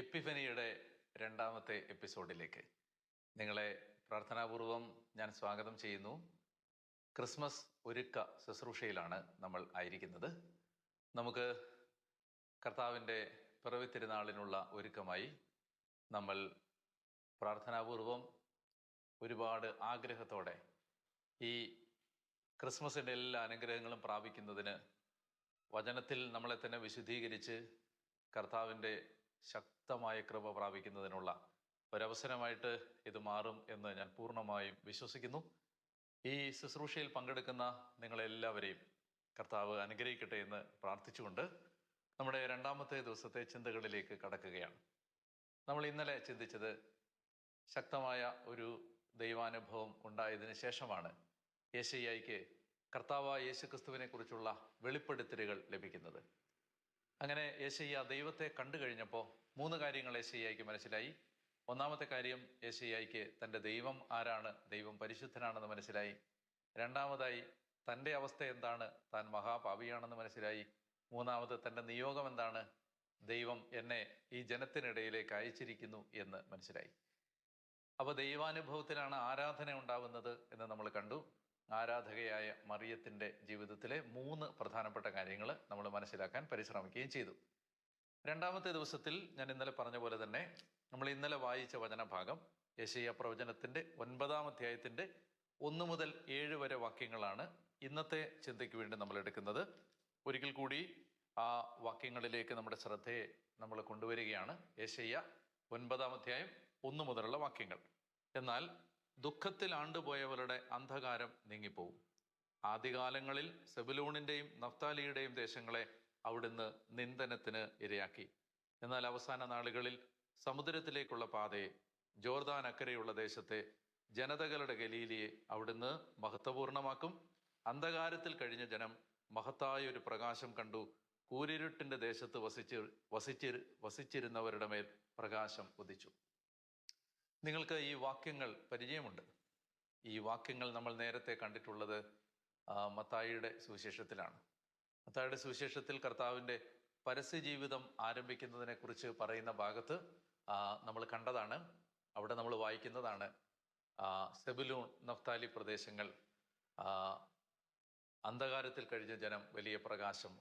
എപ്പിഫനിയുടെ രണ്ടാമത്തെ എപ്പിസോഡിലേക്ക് നിങ്ങളെ പ്രാർത്ഥനാപൂർവം ഞാൻ സ്വാഗതം ചെയ്യുന്നു. ക്രിസ്മസ് ഒരുക്ക ശുശ്രൂഷയിലാണ് നമ്മൾ ആയിരിക്കുന്നത്. നമുക്ക് കർത്താവിൻ്റെ പിറവി തിരുനാളിനുള്ള ഒരുക്കമായി നമ്മൾ പ്രാർത്ഥനാപൂർവം ഒരുപാട് ആഗ്രഹത്തോടെ ഈ ക്രിസ്മസിൻ്റെ എല്ലാ അനുഗ്രഹങ്ങളും പ്രാപിക്കുന്നതിന് വചനത്തിൽ നമ്മളെ തന്നെ വിശുദ്ധീകരിച്ച് കർത്താവിൻ്റെ ശക്തമായ കൃപ പ്രാപിക്കുന്നതിനുള്ള ഒരവസരമായിട്ട് ഇത് മാറും എന്ന് ഞാൻ പൂർണ്ണമായും വിശ്വസിക്കുന്നു. ഈ ശുശ്രൂഷയിൽ പങ്കെടുക്കുന്ന നിങ്ങളെല്ലാവരെയും കർത്താവ് അനുഗ്രഹിക്കട്ടെ എന്ന് പ്രാർത്ഥിച്ചുകൊണ്ട് നമ്മുടെ രണ്ടാമത്തെ ദിവസത്തെ ചിന്തകളിലേക്ക് കടക്കുകയാണ്. നമ്മൾ ഇന്നലെ ചിന്തിച്ചത് ശക്തമായ ഒരു ദൈവാനുഭവം ഉണ്ടായതിനു ശേഷമാണ് യെശയ്യായ്ക്ക് കർത്താവായ യേശുക്രിസ്തുവിനെ കുറിച്ചുള്ള വെളിപ്പെടുത്തലുകൾ ലഭിക്കുന്നത്. അങ്ങനെ യെശയ്യാ ദൈവത്തെ കണ്ടു കഴിഞ്ഞപ്പോൾ 3 കാര്യങ്ങൾ യെശയ്യായ്ക്ക് മനസ്സിലായി. ഒന്നാമത്തെ കാര്യം, യെശയ്യായ്ക്ക് തൻ്റെ ദൈവം ആരാണ്, ദൈവം പരിശുദ്ധനാണെന്ന് മനസ്സിലായി. രണ്ടാമതായി, തൻ്റെ അവസ്ഥ എന്താണ്, താൻ മഹാപാപിയാണെന്ന് മനസ്സിലായി. മൂന്നാമത്, തൻ്റെ നിയോഗം എന്താണ്, ദൈവം എന്നെ ഈ ജനത്തിനിടയിലേക്ക് അയച്ചിരിക്കുന്നു എന്ന് മനസ്സിലായി. അപ്പോൾ ദൈവാനുഭവത്തിലാണ് ആരാധന ഉണ്ടാവുന്നത് എന്ന് നമ്മൾ കണ്ടു. ആരാധകയായ മറിയത്തിൻ്റെ ജീവിതത്തിലെ 3 പ്രധാനപ്പെട്ട കാര്യങ്ങൾ നമ്മൾ മനസ്സിലാക്കാൻ പരിശ്രമിക്കുകയും ചെയ്തു. രണ്ടാമത്തെ ദിവസത്തിൽ ഞാൻ ഇന്നലെ പറഞ്ഞ പോലെ തന്നെ നമ്മൾ ഇന്നലെ വായിച്ച വചനഭാഗം യെശയ്യാ പ്രവചനത്തിൻ്റെ 9-ാം അധ്യായത്തിൻ്റെ 1 മുതൽ 7 വരെ വാക്യങ്ങളാണ് ഇന്നത്തെ ചിന്തയ്ക്ക് വേണ്ടി നമ്മൾ എടുക്കുന്നത്. ഒരിക്കൽ കൂടി ആ വാക്യങ്ങളിലേക്ക് നമ്മുടെ ശ്രദ്ധയെ നമ്മൾ കൊണ്ടുവരികയാണ്. യെശയ്യാ 9-ാം അധ്യായം 1 മുതലുള്ള വാക്യങ്ങൾ. എന്നാൽ ദുഃഖത്തിൽ ആണ്ടുപോയവരുടെ അന്ധകാരം നീങ്ങിപ്പോവും. ആദ്യകാലങ്ങളിൽ സെബുലൂണിൻ്റെയും നഫ്താലിയുടെയും ദേശങ്ങളെ അവിടുന്ന് നിന്ദനത്തിന് ഇരയാക്കി. എന്നാൽ അവസാന നാളുകളിൽ സമുദ്രത്തിലേക്കുള്ള പാതയെ, ജോർദാൻ അക്കരെയുള്ള ദേശത്തെ ജനതകളുടെ ഗലീലിയെ അവിടുന്ന് മഹത്വപൂർണമാക്കും. അന്ധകാരത്തിൽ കഴിഞ്ഞ ജനം മഹത്തായ ഒരു പ്രകാശം കണ്ടു. കൂരിരുട്ടിൻ്റെ ദേശത്ത് വസിച്ചിരുന്നവരുടെ മേൽ പ്രകാശം ഉദിച്ചു. നിങ്ങൾക്ക് ഈ വാക്യങ്ങൾ പരിചയമുണ്ട്. ഈ വാക്യങ്ങൾ നമ്മൾ നേരത്തെ കണ്ടിട്ടുള്ളത് മത്തായിയുടെ സുവിശേഷത്തിലാണ്. മത്തായിയുടെ സുവിശേഷത്തിൽ കർത്താവിൻ്റെ പരസ്യജീവിതം ആരംഭിക്കുന്നതിനെ കുറിച്ച് പറയുന്ന ഭാഗത്ത് നമ്മൾ കണ്ടതാണ്. അവിടെ നമ്മൾ വായിക്കുന്നതാണ്, സെബുലൂൺ നഫ്താലി പ്രദേശങ്ങൾ അന്ധകാരത്തിൽ കഴിഞ്ഞ ജനം വലിയ പ്രകാശം